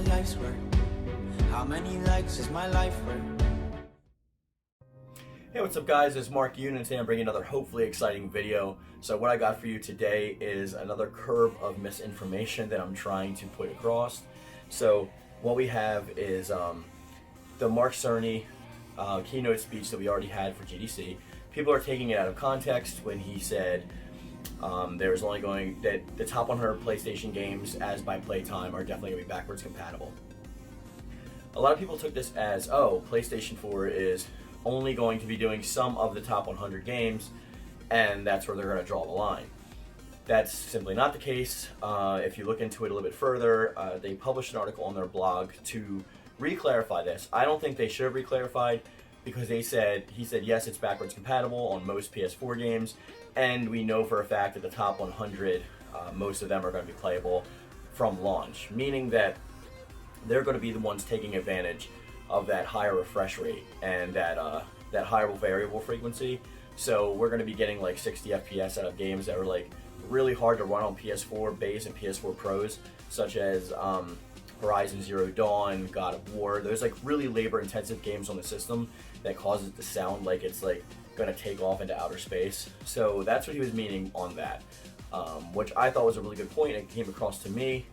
my life's worth? How many likes is my life worth? Hey, what's up guys, it's Mark Yoon, and today I'm bringing another hopefully exciting video. So what I got for you today is another curve of misinformation that I'm trying to put across. So what we have is the Mark Cerny keynote speech that we already had for GDC. People are taking it out of context when he said there's only going that the top 100 PlayStation games as by playtime are definitely going to be backwards compatible. A lot of people took this as, oh, PlayStation 4 is only going to be doing some of the top 100 games, and that's where they're going to draw the line. That's simply not the case. If you look into it a little bit further, they published an article on their blog to re-clarify this. I don't think they should have re-clarified, because he said yes, it's backwards compatible on most PS4 games, and we know for a fact that the top 100, most of them are going to be playable from launch, meaning that they're going to be the ones taking advantage of that higher refresh rate and that higher variable frequency. So we're going to be getting like 60 FPS out of games that are like really hard to run on PS4 base and PS4 Pros, such as Horizon Zero Dawn, God of War. There's like really labor-intensive games on the system that causes it to sound like it's like going to take off into outer space. So that's what he was meaning on that, which I thought was a really good point. It came across to me.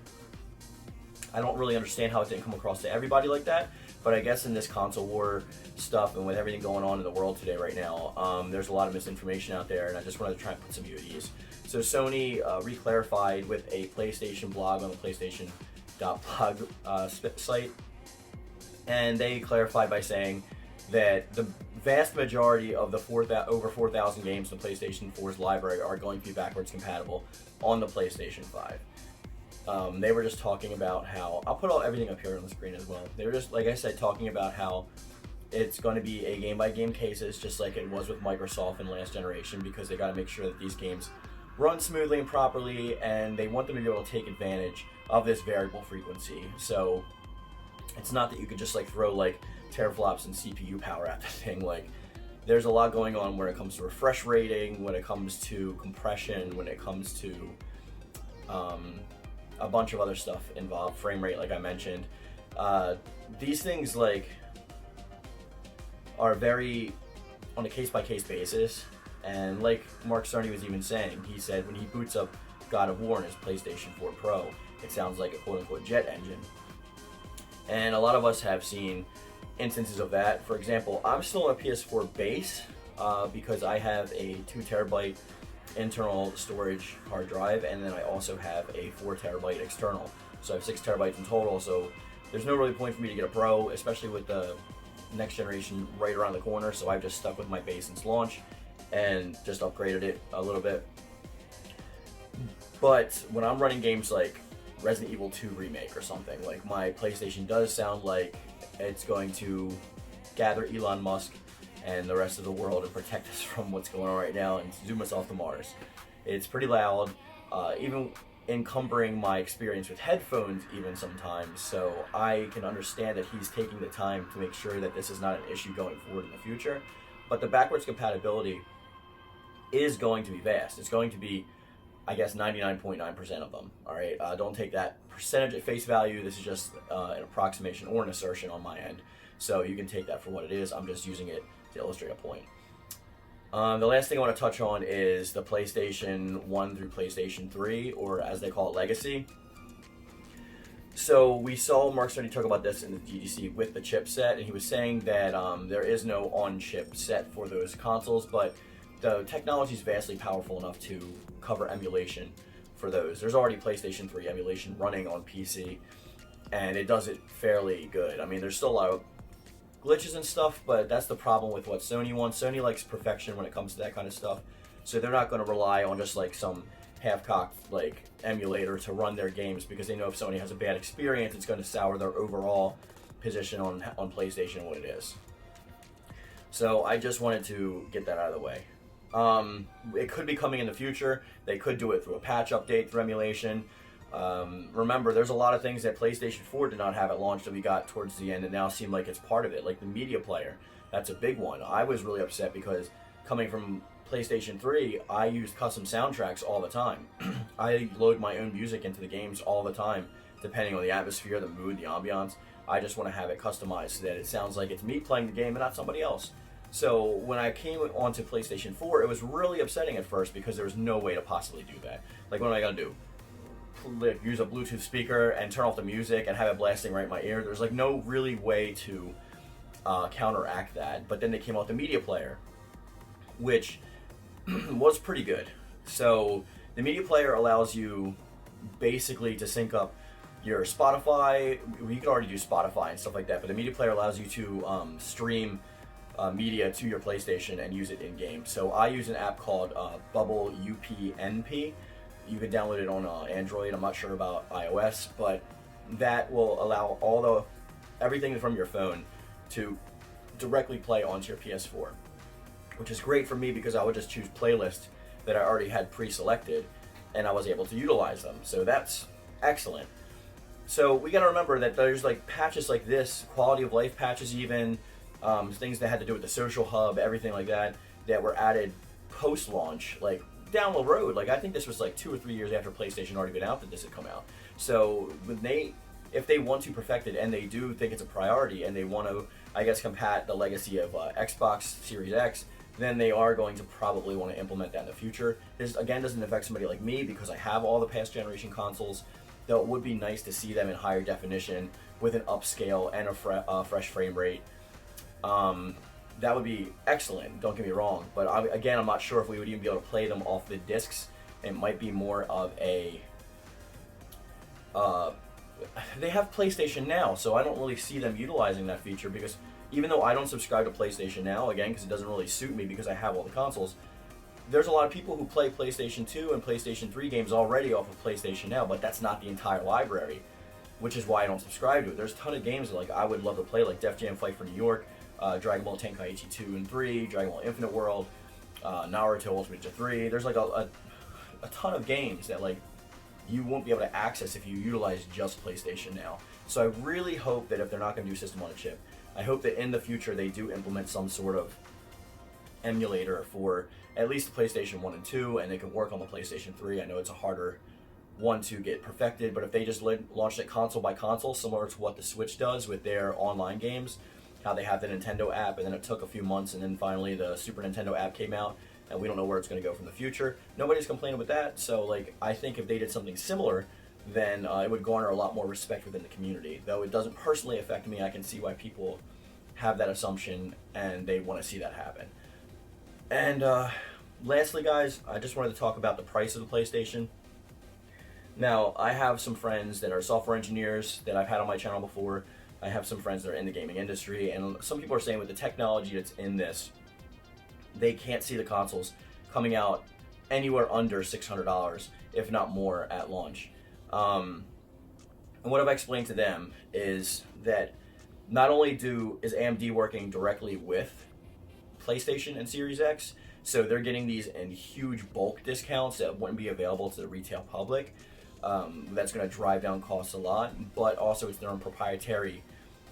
I don't really understand how it didn't come across to everybody like that, but I guess in this console war stuff and with everything going on in the world today right now, there's a lot of misinformation out there, and I just wanted to try and put some of you at ease. So Sony re-clarified with a PlayStation blog on the PlayStation.blog site, and they clarified by saying that the vast majority of the over 4,000 games in the PlayStation 4's library are going to be backwards compatible on the PlayStation 5. They were just talking about how, I'll put everything up here on the screen as well. They were just, like I said, talking about how it's going to be a game-by-game cases, just like it was with Microsoft in last generation, because they got to make sure that these games run smoothly and properly, and they want them to be able to take advantage of this variable frequency. So it's not that you could just like throw like teraflops and CPU power at the thing. Like, there's a lot going on when it comes to refresh rating, when it comes to compression, when it comes to a bunch of other stuff involved, frame rate, like I mentioned. These things like are very on a case-by-case basis, and like Mark Cerny was even saying, he said when he boots up God of War in his PlayStation 4 Pro, it sounds like a quote-unquote jet engine. And a lot of us have seen instances of that. For example, I'm still on a PS4 base because I have a 2 terabyte internal storage hard drive, and then I also have a 4 terabyte external. So I have 6 terabytes in total, so there's no really point for me to get a Pro, especially with the next generation right around the corner. So I've just stuck with my base since launch and just upgraded it a little bit. But when I'm running games like Resident Evil 2 Remake or something, like, my PlayStation does sound like it's going to gather Elon Musk and the rest of the world and protect us from what's going on right now and zoom us off to Mars. It's pretty loud, even encumbering my experience with headphones even sometimes, so I can understand that he's taking the time to make sure that this is not an issue going forward in the future. But the backwards compatibility is going to be vast. It's going to be, I guess, 99.9% of them. All right, don't take that percentage at face value. This is just an approximation or an assertion on my end, so you can take that for what it is. I'm just using it to illustrate a point. The last thing I want to touch on is the PlayStation 1 through PlayStation 3, or as they call it, Legacy. So we saw Mark Cerny talk about this in the GDC with the chipset, and he was saying that there is no on-chip set for those consoles, but the technology is vastly powerful enough to cover emulation for those. There's already PlayStation 3 emulation running on PC, and it does it fairly good. I mean, there's still a lot of glitches and stuff, but that's the problem with what Sony wants. Sony likes perfection when it comes to that kind of stuff, so they're not going to rely on just like some half-cocked like emulator to run their games, because they know if Sony has a bad experience, it's going to sour their overall position on PlayStation and what it is. So I just wanted to get that out of the way. It could be coming in the future. They could do it through a patch update, through emulation. Remember, there's a lot of things that PlayStation 4 did not have at launch that we got towards the end and now seem like it's part of it, like the media player. That's a big one. I was really upset because coming from PlayStation 3, I used custom soundtracks all the time. I load my own music into the games all the time depending on the atmosphere, the mood, the ambiance. I just want to have it customized so that it sounds like it's me playing the game and not somebody else. So when I came onto PlayStation 4, it was really upsetting at first because there was no way to possibly do that. Like, what am I going to do? Use a Bluetooth speaker and turn off the music and have it blasting right in my ear? There's like no really way to counteract that. But then they came out with the media player, which was pretty good. So the media player allows you basically to sync up your Spotify. You can already do Spotify and stuff like that, but the media player allows you to stream media to your PlayStation and use it in game. So I use an app called Bubble UPnP. You can download it on Android. I'm not sure about iOS, but that will allow everything from your phone to directly play onto your PS4, which is great for me because I would just choose playlists that I already had pre-selected, and I was able to utilize them. So that's excellent. So we got to remember that there's like patches like this, quality of life patches, even things that had to do with the social hub, everything like that, that were added post-launch, like down the road. Like, I think this was like 2 or 3 years after PlayStation already been out that this had come out. So if they want to perfect it, and they do think it's a priority, and they want to, I guess, compat the legacy of Xbox Series X, then they are going to probably want to implement that in the future. This, again, doesn't affect somebody like me because I have all the past generation consoles, though it would be nice to see them in higher definition with an upscale and a fresh frame rate. That would be excellent, don't get me wrong, but again, I'm not sure if we would even be able to play them off the discs. It might be more of a... they have PlayStation Now, so I don't really see them utilizing that feature because even though I don't subscribe to PlayStation Now, again, because it doesn't really suit me because I have all the consoles, there's a lot of people who play PlayStation 2 and PlayStation 3 games already off of PlayStation Now, but that's not the entire library, which is why I don't subscribe to it. There's a ton of games that like I would love to play, like Def Jam Fight for New York, Dragon Ball Tenkaichi 2 and 3, Dragon Ball Infinite World, Naruto Ultimate Ninja 3. There's like a ton of games that like you won't be able to access if you utilize just PlayStation Now. So I really hope that if they're not going to do system on a chip, I hope that in the future they do implement some sort of emulator for at least the PlayStation 1 and 2, and they can work on the PlayStation 3. I know it's a harder one to get perfected, but if they just launched it console by console, similar to what the Switch does with their online games, how they have the Nintendo app, and then it took a few months, and then finally the Super Nintendo app came out, and we don't know where it's going to go from the future. Nobody's complaining with that, so like I think if they did something similar, then it would garner a lot more respect within the community. Though it doesn't personally affect me, I can see why people have that assumption, and they want to see that happen. And lastly, guys, I just wanted to talk about the price of the PlayStation. Now, I have some friends that are software engineers that I've had on my channel before. I have some friends that are in the gaming industry, and some people are saying with the technology that's in this, they can't see the consoles coming out anywhere under $600, if not more, at launch. And what I've explained to them is that not only is AMD working directly with PlayStation and Series X, so they're getting these in huge bulk discounts that wouldn't be available to the retail public. That's going to drive down costs a lot, but also it's their own proprietary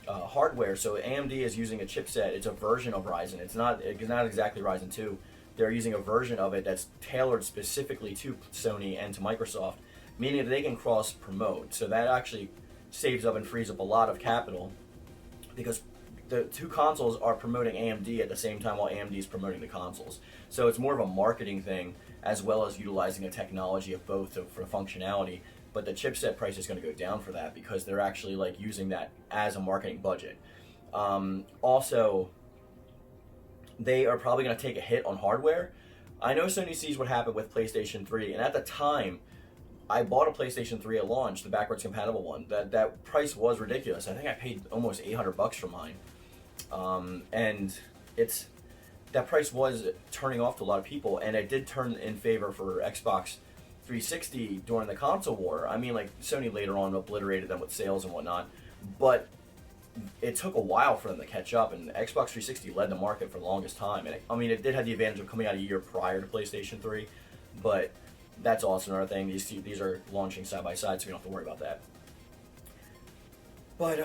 hardware. So AMD is using a chipset. It's a version of Ryzen. It's not exactly Ryzen 2. They're using a version of it that's tailored specifically to Sony and to Microsoft, meaning that they can cross-promote. So that actually saves up and frees up a lot of capital because the two consoles are promoting AMD at the same time while AMD is promoting the consoles. So it's more of a marketing thing as well as utilizing a technology of both for functionality. But the chipset price is going to go down for that because they're actually like using that as a marketing budget. Also, they are probably going to take a hit on hardware. I know Sony sees what happened with PlayStation 3, and at the time, I bought a PlayStation 3 at launch, the backwards compatible one. That price was ridiculous. I think I paid almost $800 for mine, and that price was turning off to a lot of people, and it did turn in favor for Xbox 360 during the console war. I mean, like Sony later on obliterated them with sales and whatnot, but it took a while for them to catch up, and Xbox 360 led the market for the longest time. And it did have the advantage of coming out a year prior to PlayStation 3, but that's also another thing. These are launching side by side, so we don't have to worry about that. But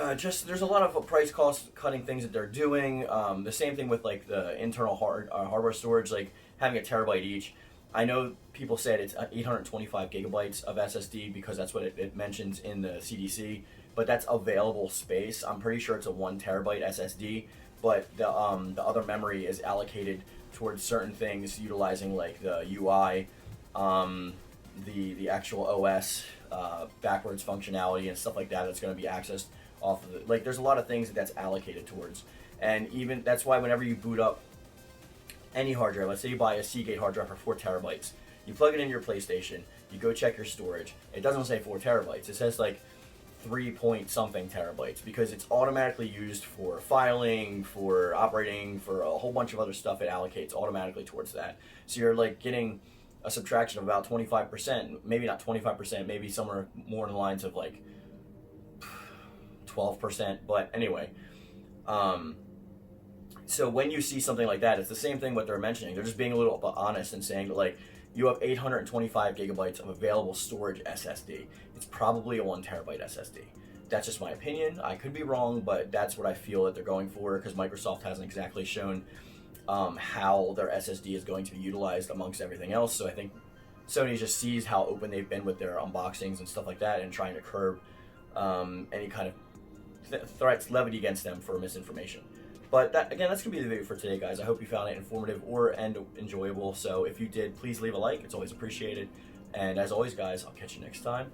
there's a lot of price cost cutting things that they're doing. The same thing with like the internal hardware storage, like having a terabyte each. I know people said it's 825 gigabytes of SSD because that's what it mentions in the CDC, but that's available space. I'm pretty sure it's a 1 terabyte SSD, but the other memory is allocated towards certain things, utilizing like the UI, the actual OS, backwards functionality and stuff like that. That's going to be accessed off of it. Like, there's a lot of things that's allocated towards, and even that's why whenever you boot up any hard drive, let's say you buy a Seagate hard drive for 4 terabytes, you plug it in your PlayStation, you go check your storage, it doesn't say 4 terabytes, it says like 3 point something terabytes, because it's automatically used for filing, for operating, for a whole bunch of other stuff. It allocates automatically towards that. So you're like getting a subtraction of about 25%, maybe not 25%, maybe somewhere more in the lines of like 12%, but anyway. So when you see something like that, it's the same thing what they're mentioning. They're just being a little honest and saying that, like, you have 825 gigabytes of available storage SSD. It's probably a 1 terabyte SSD. That's just my opinion. I could be wrong, but that's what I feel that they're going for, because Microsoft hasn't exactly shown how their SSD is going to be utilized amongst everything else. So I think Sony just sees how open they've been with their unboxings and stuff like that, and trying to curb any kind of threats levied against them for misinformation. But that, again, that's going to be the video for today, guys. I hope you found it informative and enjoyable. So if you did, please leave a like. It's always appreciated. And as always, guys, I'll catch you next time.